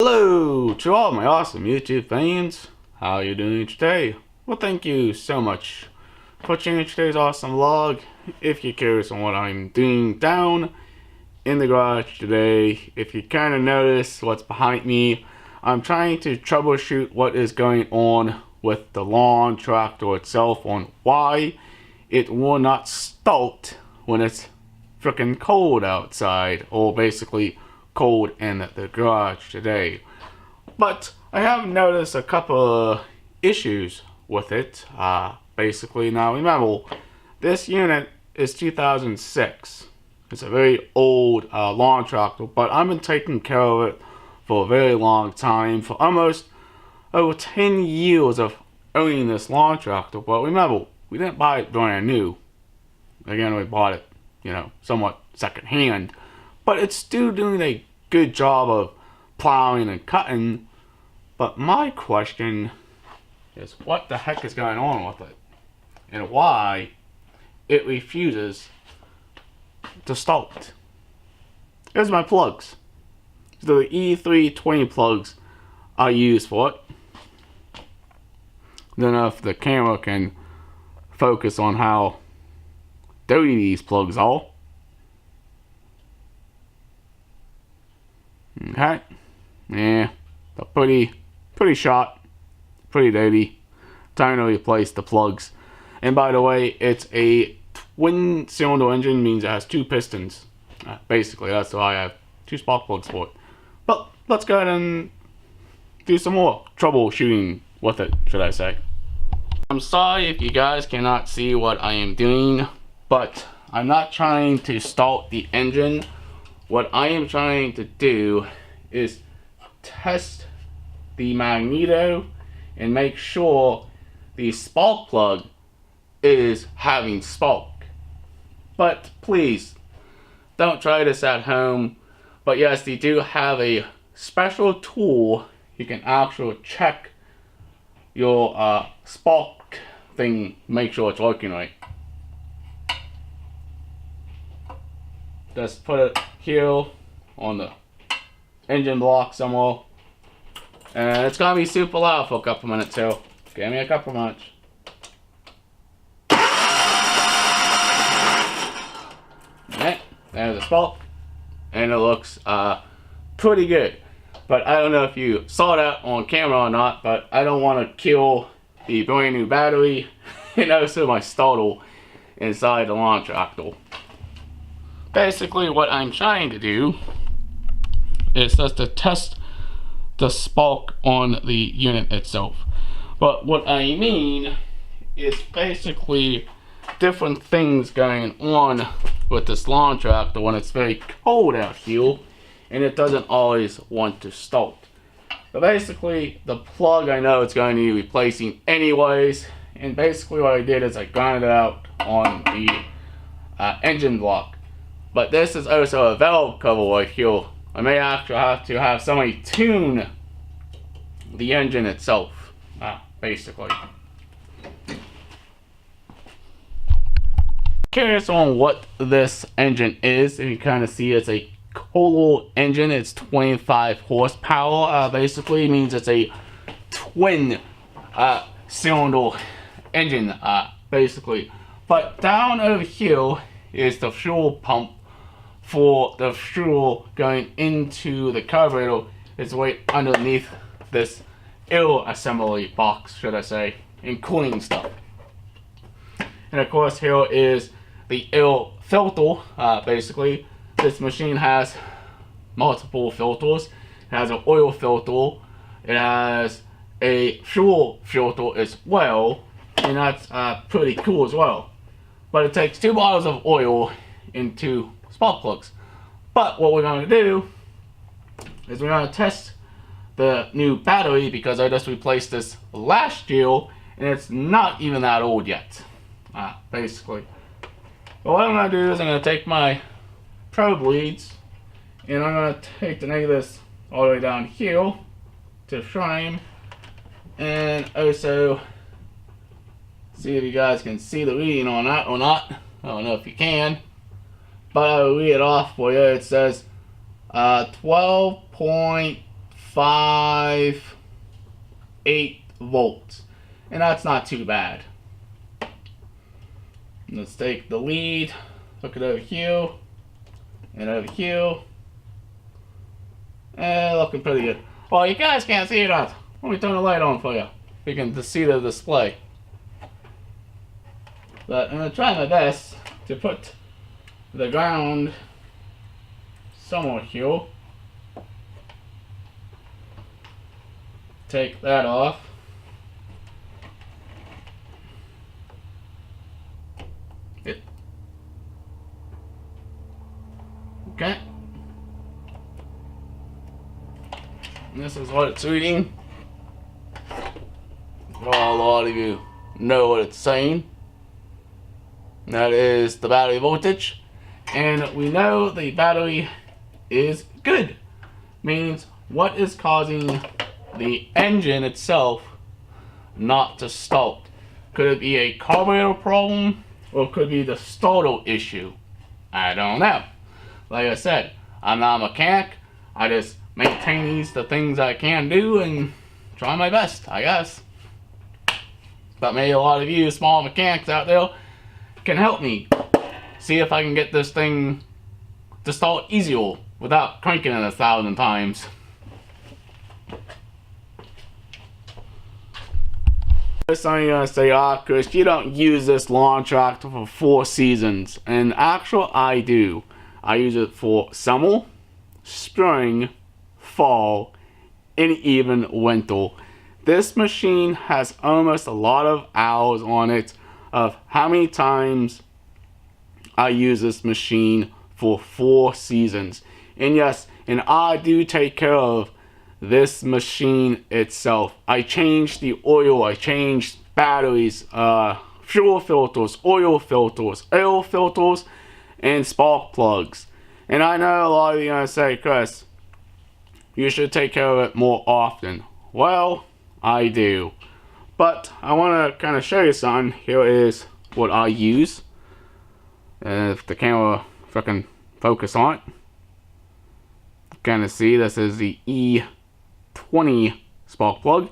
Hello to all my awesome YouTube fans. How are you doing today? Well, thank you so much for tuning today's awesome vlog. If you're curious on what I'm doing down in the garage today, if you kind of notice what's behind me, I'm trying to troubleshoot what is going on with the lawn tractor itself on why it will not start when it's freaking cold outside, or basically cold in the garage today. But I have noticed a couple of issues with it. Basically, now remember, this unit is 2006. It's a very old lawn tractor, but I've been taking care of it for a very long time, for almost over 10 years of owning this lawn tractor. But remember, we didn't buy it brand new. Again, we bought it, somewhat secondhand. But it's still doing a good job of plowing and cutting. But my question is, what the heck is going on with it? And why it refuses to start? Here's my plugs. So the E320 plugs I use for it. I don't know if the camera can focus on how dirty these plugs are. Okay, yeah, they're pretty shot, pretty dirty. Time to replace the plugs. And by the way, it's a twin cylinder engine, means it has two pistons. Basically, that's why I have two spark plugs for it. But let's go ahead and do some more troubleshooting with it, should I say. I'm sorry if you guys cannot see what I am doing, but I'm not trying to start the engine. What I am trying to do is test the magneto and make sure the spark plug is having spark. But please, don't try this at home. But yes, they do have a special tool. You can actually check your spark thing, make sure it's working right. Just put it here on the engine block somewhere. And it's gonna be super loud for a couple minutes too. Give me a couple minutes. Okay, there's the spark. And it looks pretty good. But I don't know if you saw that on camera or not, but I don't want to kill the brand new battery and also my starter inside the lawn tractor. Basically, what I'm trying to do is just to test the spark on the unit itself. But what I mean is basically different things going on with this lawn tractor when it's very cold out here and it doesn't always want to start. But basically, the plug, I know it's going to need replacing anyways, and basically what I did is I grounded it out on the engine block. But this is also a valve cover right here. I may actually have to have somebody tune the engine itself, basically. Curious on what this engine is. If you kind of see, it's a Kohler engine. It's 25 horsepower. Basically means it's a twin cylinder engine, basically. But down over here is the fuel pump for the fuel going into the carburetor. It's right underneath this air assembly box, should I say, and cooling stuff. And of course, here is the air filter. Basically, this machine has multiple filters. It has an oil filter, it has a fuel filter as well, and that's pretty cool as well. But it takes 2 bottles of oil into spark plugs. But what we're going to do is we're going to test the new battery, because I just replaced this last year and it's not even that old yet, basically. But what I'm going to do is I'm going to take my probe leads and I'm going to take the negative all the way down here to the frame, and also see if you guys can see the reading on that or not. I don't know if you can, but I'll read it off for you. It says 12.5 5.8 volts, and that's not too bad. Let's take the lead, hook it over here, and over here, and looking pretty good. Well, you guys can't see that. Let me turn the light on for you. You can just see the display. But I'm going to try my best to put the ground somewhere here. Take that off. Okay. And this is what it's reading. Well, a lot of you know what it's saying. That is the battery voltage. And we know the battery is good. Means what is causing the engine itself not to start? Could it be a carburetor problem, or could it be the starter issue? I don't know. Like I said, I'm not a mechanic. I just maintain the things I can do and try my best, I guess. But maybe a lot of you small mechanics out there can help me see if I can get this thing to start easier without cranking it 1,000 times. Some of you are gonna say, Chris, you don't use this lawn tractor for 4 seasons. And actually, I do. I use it for summer, spring, fall, and even winter. This machine has almost a lot of hours on it of how many times I use this machine for 4 seasons. And yes, and I do take care of this machine itself. I changed the oil, I changed batteries, fuel filters, oil filters, air filters, and spark plugs. And I know a lot of you are going to say, Chris, you should take care of it more often. Well, I do. But I want to kind of show you something. Here is what I use. If the camera fucking focus on it. Kind of see this is the E20 spark plug.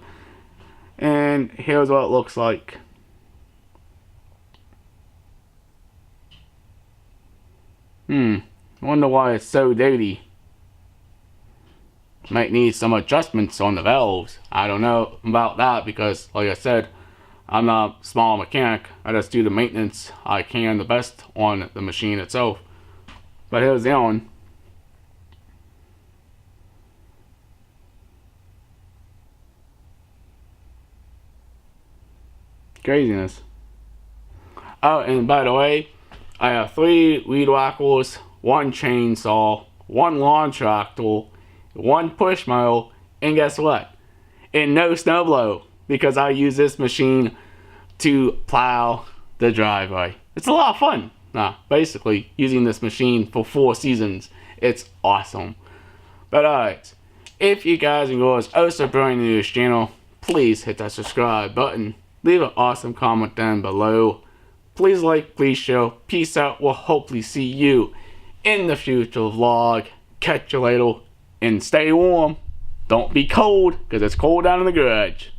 And here's what it looks like. Wonder why it's so dirty. Might need some adjustments on the valves. I don't know about that because, like I said, I'm not a small mechanic. I just do the maintenance I can the best on the machine itself. But here's the other one. Craziness. Oh, and by the way, I have 3 weed whackers, 1 chainsaw, 1 lawn tractor, 1 push mower, and guess what? And no snowblower, because I use this machine to plow the driveway. It's a lot of fun. Basically, using this machine for 4 seasons. It's awesome. But alright, if you guys and girls also brand new to this channel, please hit that subscribe button. Leave an awesome comment down below. Please like, please share. Peace out. We'll hopefully see you in the future vlog. Catch you later. And stay warm. Don't be cold, because it's cold down in the garage.